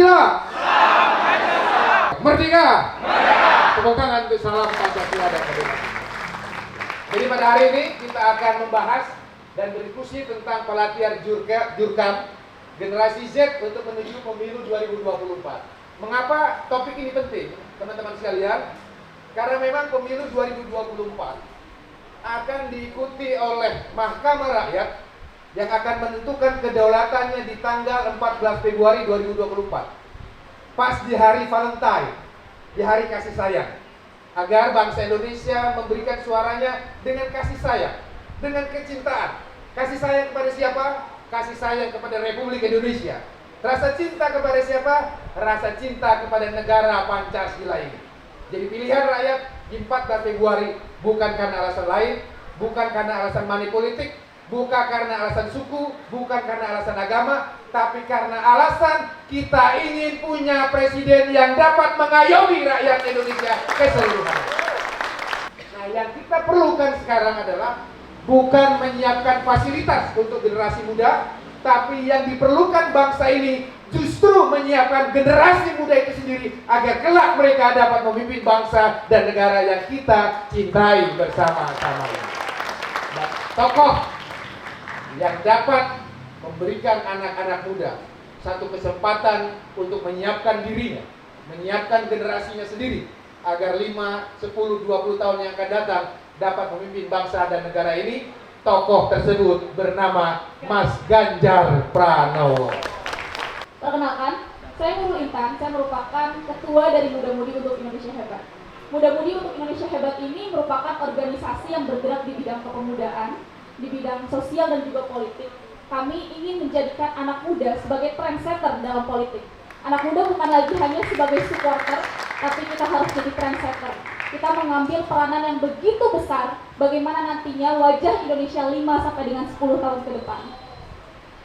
Pancasila. Merdeka. Tepuk tangan untuk salam Pancasila dan merdeka. Jadi pada hari ini kita akan membahas dan berdiskusi tentang pelatihan Jurkam generasi Z untuk menuju pemilu 2024. Mengapa topik ini penting, teman-teman sekalian? Karena memang pemilu 2024 akan diikuti oleh Mahkamah Rakyat yang akan menentukan kedaulatannya di tanggal 14 Februari 2024. Pas di hari Valentine, di hari kasih sayang. Agar bangsa Indonesia memberikan suaranya dengan kasih sayang, dengan kecintaan. Kasih sayang kepada siapa? Kasih sayang kepada Republik Indonesia. Rasa cinta kepada siapa? Rasa cinta kepada negara Pancasila ini. Jadi pilihan rakyat di 14 Februari bukan karena alasan lain, bukan karena alasan money politik, bukan karena alasan suku, bukan karena alasan agama, tapi karena alasan kita ingin punya presiden yang dapat mengayomi rakyat Indonesia keseluruhan. Nah, yang kita perlukan sekarang adalah bukan menyiapkan fasilitas untuk generasi muda, tapi yang diperlukan bangsa ini justru menyiapkan generasi muda itu sendiri agar kelak mereka dapat memimpin bangsa dan negara yang kita cintai bersama-sama. Nah, tokoh yang dapat memberikan anak-anak muda satu kesempatan untuk menyiapkan dirinya, menyiapkan generasinya sendiri agar 5, 10, 20 tahun yang akan datang dapat memimpin bangsa dan negara ini. Tokoh tersebut bernama Mas Ganjar Pranowo. Perkenalkan, saya Nurul Intan, saya merupakan ketua dari Muda Mudi untuk Indonesia Hebat. Muda Mudi untuk Indonesia Hebat ini merupakan organisasi yang bergerak di bidang kepemudaan, di bidang sosial dan juga politik. Kami ingin menjadikan anak muda sebagai trendsetter dalam politik. Anak muda bukan lagi hanya sebagai supporter, tapi kita harus jadi trendsetter. Kita mengambil peranan yang begitu besar bagaimana nantinya wajah Indonesia 5 sampai dengan 10 tahun ke depan.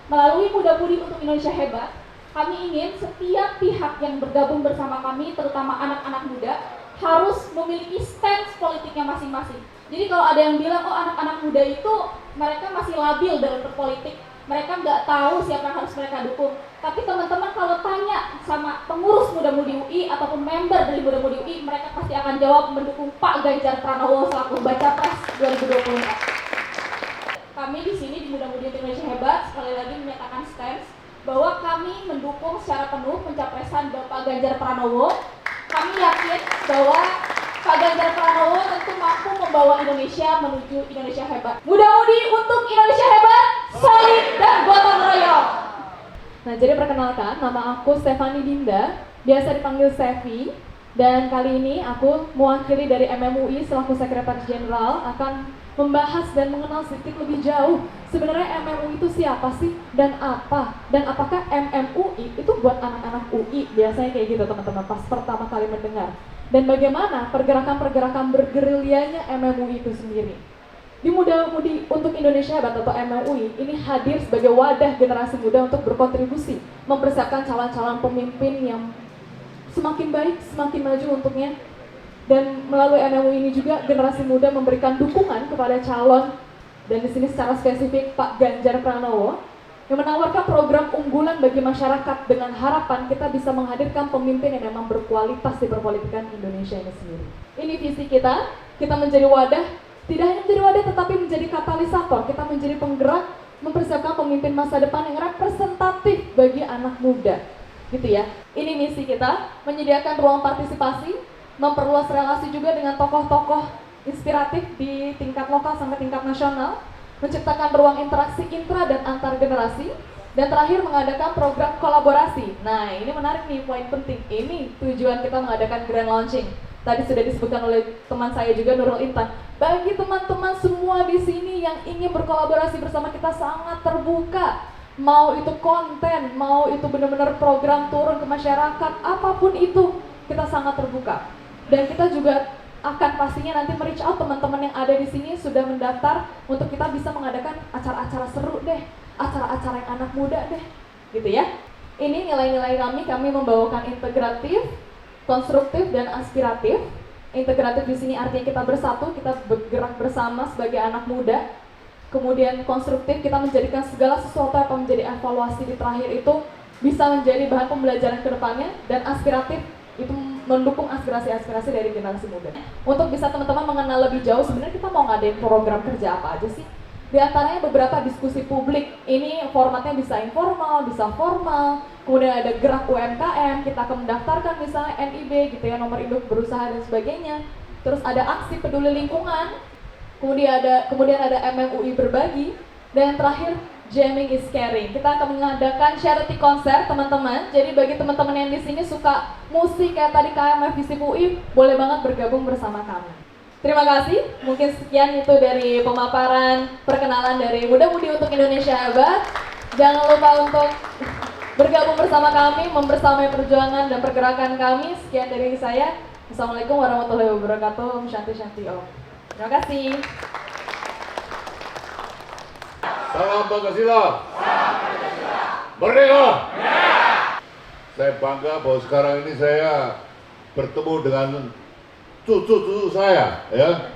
Melalui Muda Mudi untuk Indonesia Hebat, kami ingin setiap pihak yang bergabung bersama kami, terutama anak-anak muda, harus memiliki stance politiknya masing-masing. Jadi kalau ada yang bilang, oh anak-anak muda itu mereka masih labil dalam berpolitik, mereka nggak tahu siapa yang harus mereka dukung. Tapi teman-teman kalau tanya sama pengurus Muda Mudi UI ataupun member dari Muda Mudi UI, mereka pasti akan jawab mendukung Pak Ganjar Pranowo selaku Baca Pres 2024. Kami di sini di Muda Mudi Indonesia Hebat sekali lagi menyatakan stance bahwa kami mendukung secara penuh pencapresan Bapak Ganjar Pranowo. Kami yakin bahwa Pak Ganjar Pranowo tentu mampu membawa Indonesia menuju Indonesia Hebat. Muda Mudi untuk Indonesia Hebat, solid dan gotong royong. Nah, jadi perkenalkan, nama aku Stefani Dinda, biasa dipanggil Sevi, dan kali ini aku mewakili dari MMUI selaku Sekretaris Jenderal akan membahas dan mengenal sedikit lebih jauh sebenarnya MMUI itu siapa sih dan apa, dan apakah MMUI itu buat anak-anak UI, biasanya kayak gitu teman-teman pas pertama kali mendengar, dan bagaimana pergerakan-pergerakan bergerilyanya MMUI itu sendiri. Di Muda Mudi untuk Indonesia Hebat atau MMUI ini hadir sebagai wadah generasi muda untuk berkontribusi mempersiapkan calon-calon pemimpin yang semakin baik, semakin maju untuknya. Dan melalui MMUI ini juga generasi muda memberikan dukungan kepada calon, dan di sini secara spesifik Pak Ganjar Pranowo yang menawarkan program unggulan bagi masyarakat dengan harapan kita bisa menghadirkan pemimpin yang memang berkualitas di perpolitikan Indonesia ini sendiri. Ini visi kita menjadi wadah. Tidak hanya menjadi wadah tetapi menjadi katalisator, kita menjadi penggerak mempersiapkan pemimpin masa depan yang representatif bagi anak muda. Gitu ya. Ini misi kita, menyediakan ruang partisipasi, memperluas relasi juga dengan tokoh-tokoh inspiratif di tingkat lokal sampai tingkat nasional, menciptakan ruang interaksi intra dan antar generasi, dan terakhir mengadakan program kolaborasi. Nah, ini menarik nih, poin penting. Ini tujuan kita mengadakan grand launching. Tadi sudah disebutkan oleh teman saya juga Nurul Intan. Bagi teman-teman semua di sini yang ingin berkolaborasi bersama kita sangat terbuka. Mau itu konten, mau itu benar-benar program turun ke masyarakat, apapun itu kita sangat terbuka. Dan kita juga akan pastinya nanti me-reach out teman-teman yang ada di sini sudah mendaftar untuk kita bisa mengadakan acara-acara seru deh, acara-acara yang anak muda deh, gitu ya. Ini nilai-nilai kami membawakan integratif, konstruktif dan aspiratif. Integratif di sini artinya kita bersatu, kita bergerak bersama sebagai anak muda. Kemudian konstruktif, kita menjadikan segala sesuatu yang menjadi evaluasi di terakhir itu bisa menjadi bahan pembelajaran ke depannya dan aspiratif itu mendukung aspirasi-aspirasi dari generasi muda. Untuk bisa teman-teman mengenal lebih jauh, sebenarnya kita mau ngadain program kerja apa aja sih? Di antaranya beberapa diskusi publik, ini formatnya bisa informal, bisa formal, kemudian ada gerak UMKM, kita akan mendaftarkan misalnya NIB gitu ya, nomor induk berusaha dan sebagainya. Terus ada aksi peduli lingkungan, kemudian ada MMUI berbagi, dan yang terakhir Jamming is Caring. Kita akan mengadakan charity konser teman-teman. Jadi bagi teman-teman yang di sini suka musik kayak tadi KMF Visip UI, boleh banget bergabung bersama kami. Terima kasih. Mungkin sekian itu dari pemaparan perkenalan dari Muda-Mudi untuk Indonesia Hebat. Jangan lupa untuk bergabung bersama kami, membersamai perjuangan dan pergerakan kami. Sekian dari saya. Assalamualaikum warahmatullahi wabarakatuh. Om Shanti Shanti Om. Terima kasih. Salam Pancasila. Merdeka. Saya bangga bahwa sekarang ini saya bertemu dengan cucu-cucu saya, ya.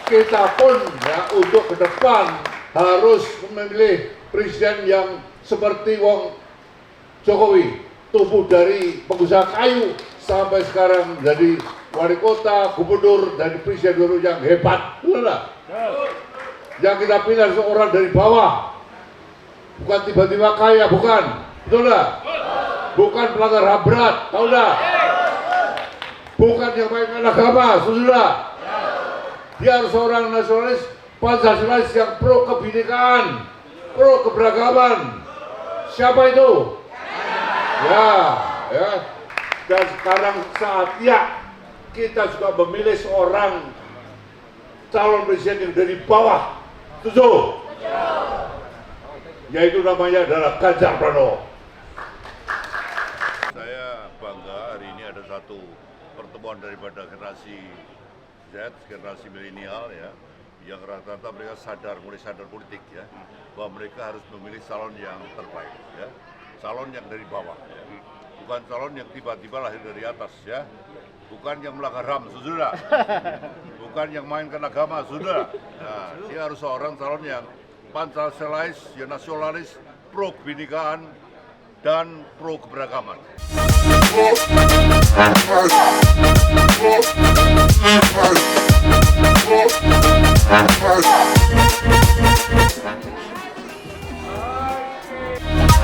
Kita pun ya untuk ke depan harus memilih presiden yang seperti Wong Jokowi, tumbuh dari pengusaha kayu sampai sekarang jadi wali kota, gubernur, dan presiden dulu yang hebat, betul nggak? Yang kita pilih seorang dari bawah, bukan tiba-tiba kaya, bukan, betul nggak? Bukan pelanggar HAM berat, tahu nggak? Bukan yang mainkan agama, sudah. Dia harus seorang nasionalis, Pancasilais yang pro kebinekaan, pro keberagaman. Siapa itu? Ya. Dan sekarang saatnya kita juga memilih seorang calon presiden yang dari bawah. Setuju? Yaitu namanya adalah Ganjar Pranowo. Saya bangga hari ini ada satu pertemuan daripada generasi Z, generasi milenial ya, yang rata-rata mereka mulai sadar politik ya, bahwa mereka harus memilih calon yang terbaik ya, calon yang dari bawah ya. Bukan calon yang tiba-tiba lahir dari atas ya, bukan yang melanggar HAM, sudah, bukan yang mainkan agama, sudah. Nah, dia harus seorang calon yang Pancasilais, yang nasionalis, pro kebinekaan dan pro keberagaman.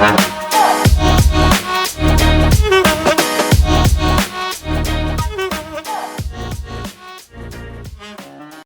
Thank you.